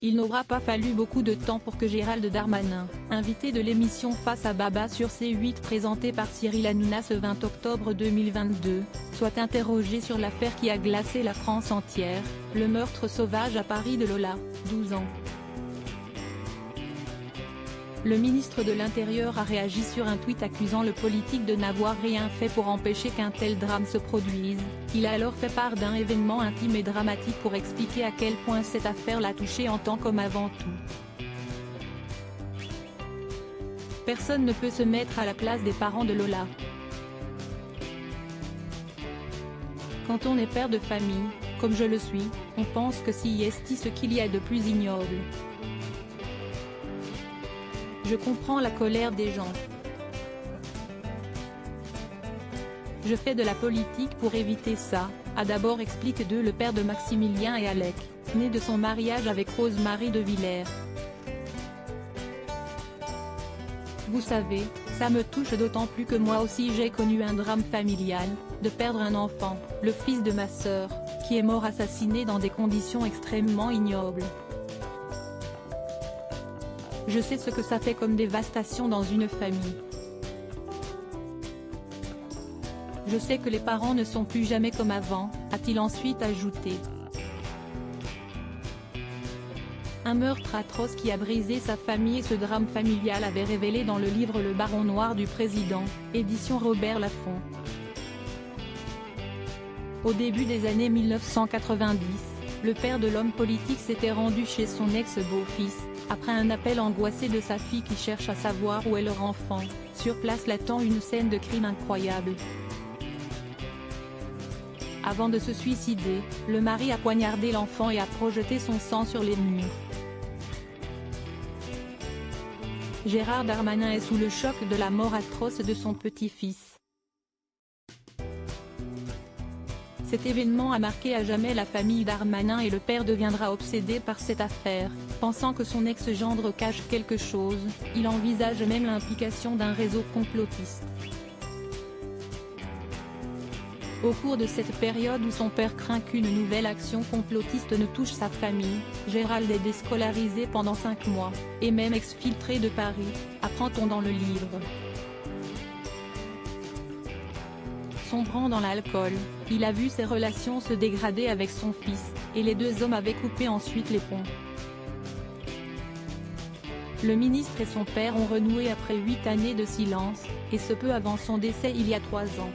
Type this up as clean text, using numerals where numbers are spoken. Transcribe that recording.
Il n'aura pas fallu beaucoup de temps pour que Gérald Darmanin, invité de l'émission Face à Baba sur C8 présentée par Cyril Hanouna ce 20 octobre 2022, soit interrogé sur l'affaire qui a glacé la France entière, le meurtre sauvage à Paris de Lola, 12 ans. Le ministre de l'Intérieur a réagi sur un tweet accusant le politique de n'avoir rien fait pour empêcher qu'un tel drame se produise. Il a alors fait part d'un événement intime et dramatique pour expliquer à quel point cette affaire l'a touché en tant qu'homme avant tout. Personne ne peut se mettre à la place des parents de Lola. Quand on est père de famille, comme je le suis, on pense que si est ce qu'il y a de plus ignoble. Je comprends la colère des gens. Je fais de la politique pour éviter ça, a d'abord expliqué le père de Maximilien et Alec, né de son mariage avec Rose-Marie de Villers. Vous savez, ça me touche d'autant plus que moi aussi j'ai connu un drame familial, de perdre un enfant, le fils de ma sœur, qui est mort assassiné dans des conditions extrêmement ignobles. Je sais ce que ça fait comme dévastation dans une famille. Je sais que les parents ne sont plus jamais comme avant, a-t-il ensuite ajouté. Un meurtre atroce qui a brisé sa famille et ce drame familial avait révélé dans le livre Le Baron Noir du Président, édition Robert Laffont. Au début des années 1990, le père de l'homme politique s'était rendu chez son ex-beau-fils, après un appel angoissé de sa fille qui cherche à savoir où est leur enfant. Sur place l'attend une scène de crime incroyable. Avant de se suicider, le mari a poignardé l'enfant et a projeté son sang sur les murs. Gérald Darmanin est sous le choc de la mort atroce de son petit-fils. Cet événement a marqué à jamais la famille Darmanin et le père deviendra obsédé par cette affaire, pensant que son ex-gendre cache quelque chose, il envisage même l'implication d'un réseau complotiste. Au cours de cette période où son père craint qu'une nouvelle action complotiste ne touche sa famille, Gérald est déscolarisé pendant 5 mois, et même exfiltré de Paris, apprend-on dans le livre. Sombrant dans l'alcool, il a vu ses relations se dégrader avec son fils, et les deux hommes avaient coupé ensuite les ponts. Le ministre et son père ont renoué après 8 années de silence, et ce peu avant son décès il y a 3 ans.